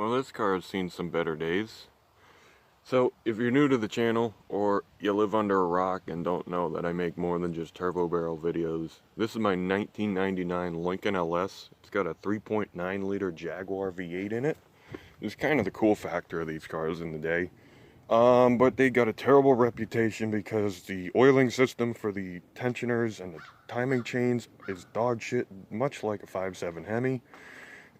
Well, this car has seen some better days. So, if you're new to the channel, or you live under a rock and don't know that I make more than just turbo barrel videos, this is my 1999 Lincoln LS. It's got a 3.9 liter Jaguar V8 in it. It's kind of the cool factor of these cars in the day. But they got a terrible reputation because the oiling system for the tensioners and the timing chains is dog shit, much like a 5.7 Hemi.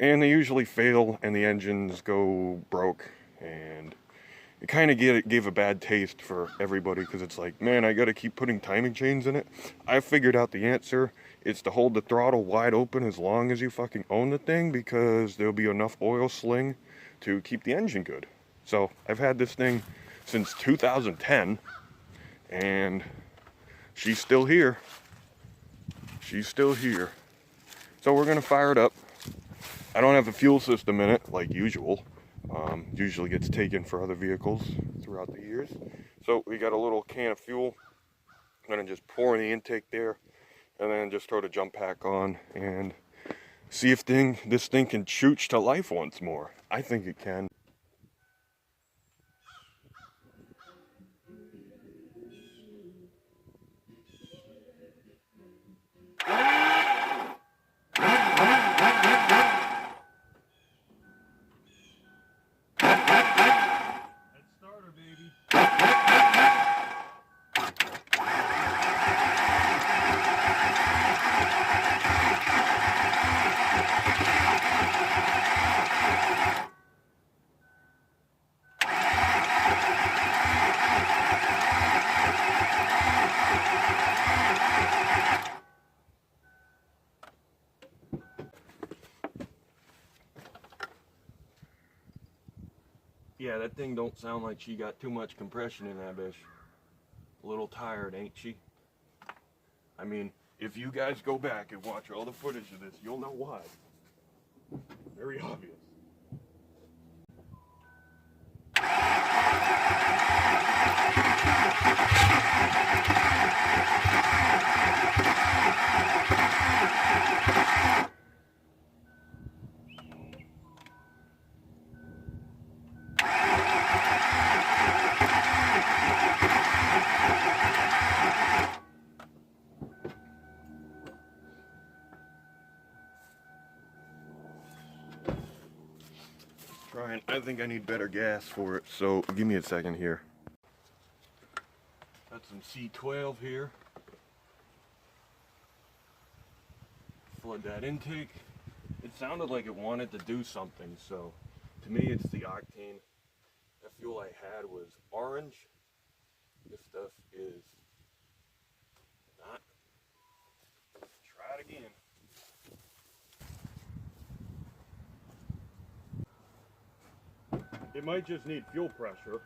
And they usually fail and the engines go broke, and it kind of gave a bad taste for everybody because it's like, man, I got to keep putting timing chains in it. I figured out the answer. It's to hold the throttle wide open as long as you fucking own the thing, because there'll be enough oil sling to keep the engine good. So I've had this thing since 2010 and she's still here. She's still here. So we're going to fire it up. I don't have a fuel system in it like usual. Usually gets taken for other vehicles throughout the years. So we got a little can of fuel. I'm gonna just pour in the intake there, and then just throw the jump pack on and see if this thing can chooch to life once more. I think it can. Yeah, that thing don't sound like she got too much compression in that bitch. A little tired, ain't she? I mean, if you guys go back and watch all the footage of this, you'll know why. Very obvious. I think I need better gas for it, so give me a second here. Got some C12 here. Flood that intake. It sounded like it wanted to do something, so to me it's the octane. That fuel I had was orange. This stuff is not. Try it again. It might just need fuel pressure.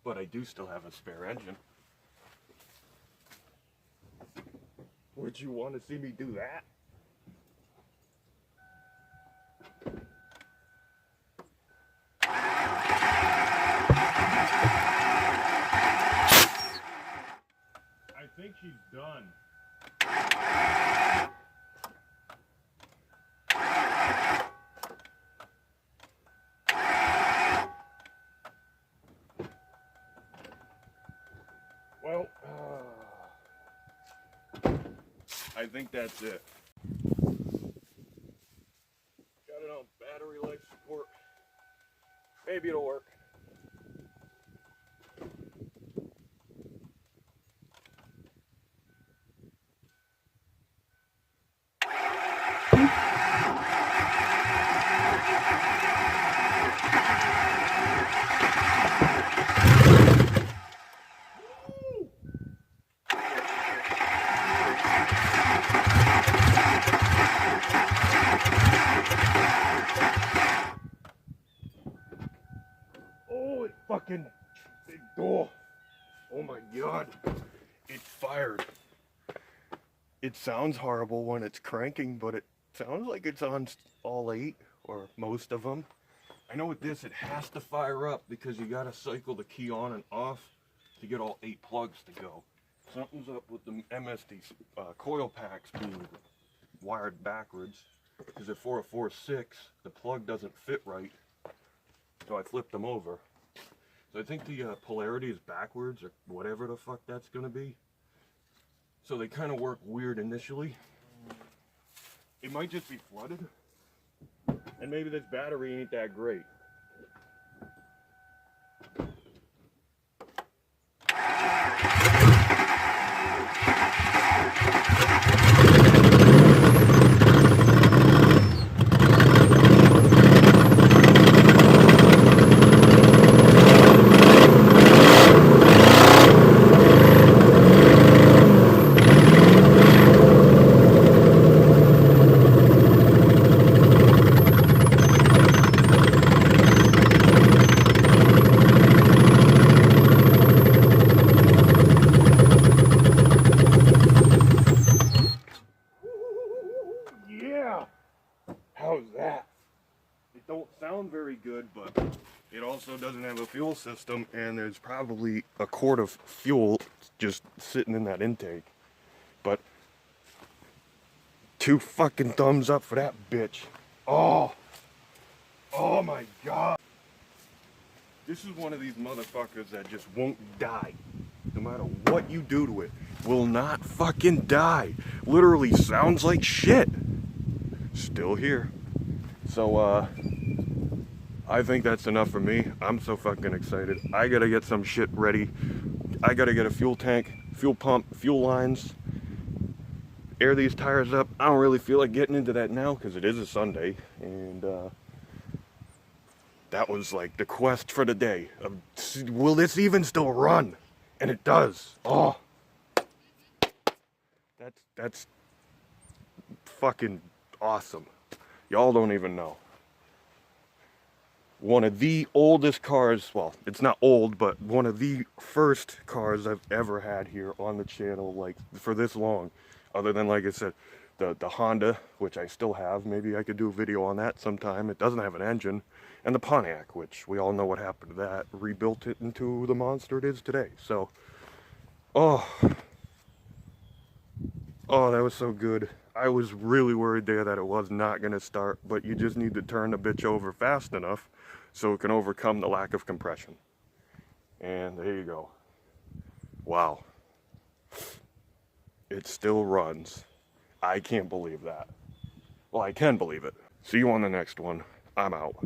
But I do still have a spare engine. Would you want to see me do that? I think she's done. Well, I think that's it. Got it on battery life support. Maybe it'll work. fucking door. Oh my god. It fired. It sounds horrible when it's cranking, but it sounds like it's on all 8 or most of them. I know with this, it has to fire up because you gotta cycle the key on and off to get all 8 plugs to go. Something's up with the MSD coil packs being wired backwards, because if for a 4.6, the plug doesn't fit right, so I flipped them over. So I think the polarity is backwards, or whatever the fuck that's gonna be. So they kind of work weird initially. It might just be flooded, and maybe this battery ain't that great. Yeah! How's that? It don't sound very good, but it also doesn't have a fuel system, and there's probably a quart of fuel just sitting in that intake. But 2 fucking thumbs up for that bitch. Oh my god. This is one of these motherfuckers that just won't die. No matter what you do to it, will not fucking die. Literally sounds like shit. Still here. So I think that's enough for me. I'm so fucking excited. I gotta get some shit ready. I gotta get a fuel tank, fuel pump, fuel lines, air these tires up. I don't really feel like getting into that now because it is a Sunday, and that was like the quest for the day of, will this even still run? And it does. Oh, that's fucking awesome. Y'all don't even know. One of the oldest cars, well, it's not old, but one of the first cars I've ever had here on the channel, like, for this long. Other than, like I said, the Honda, which I still have. Maybe I could do a video on that sometime. It doesn't have an engine. And the Pontiac, which we all know what happened to that. Rebuilt it into the monster it is today. So, oh, that was so good. I was really worried there that it was not going to start, but you just need to turn the bitch over fast enough so it can overcome the lack of compression. And there you go. Wow. It still runs. I can't believe that. Well, I can believe it. See you on the next one. I'm out.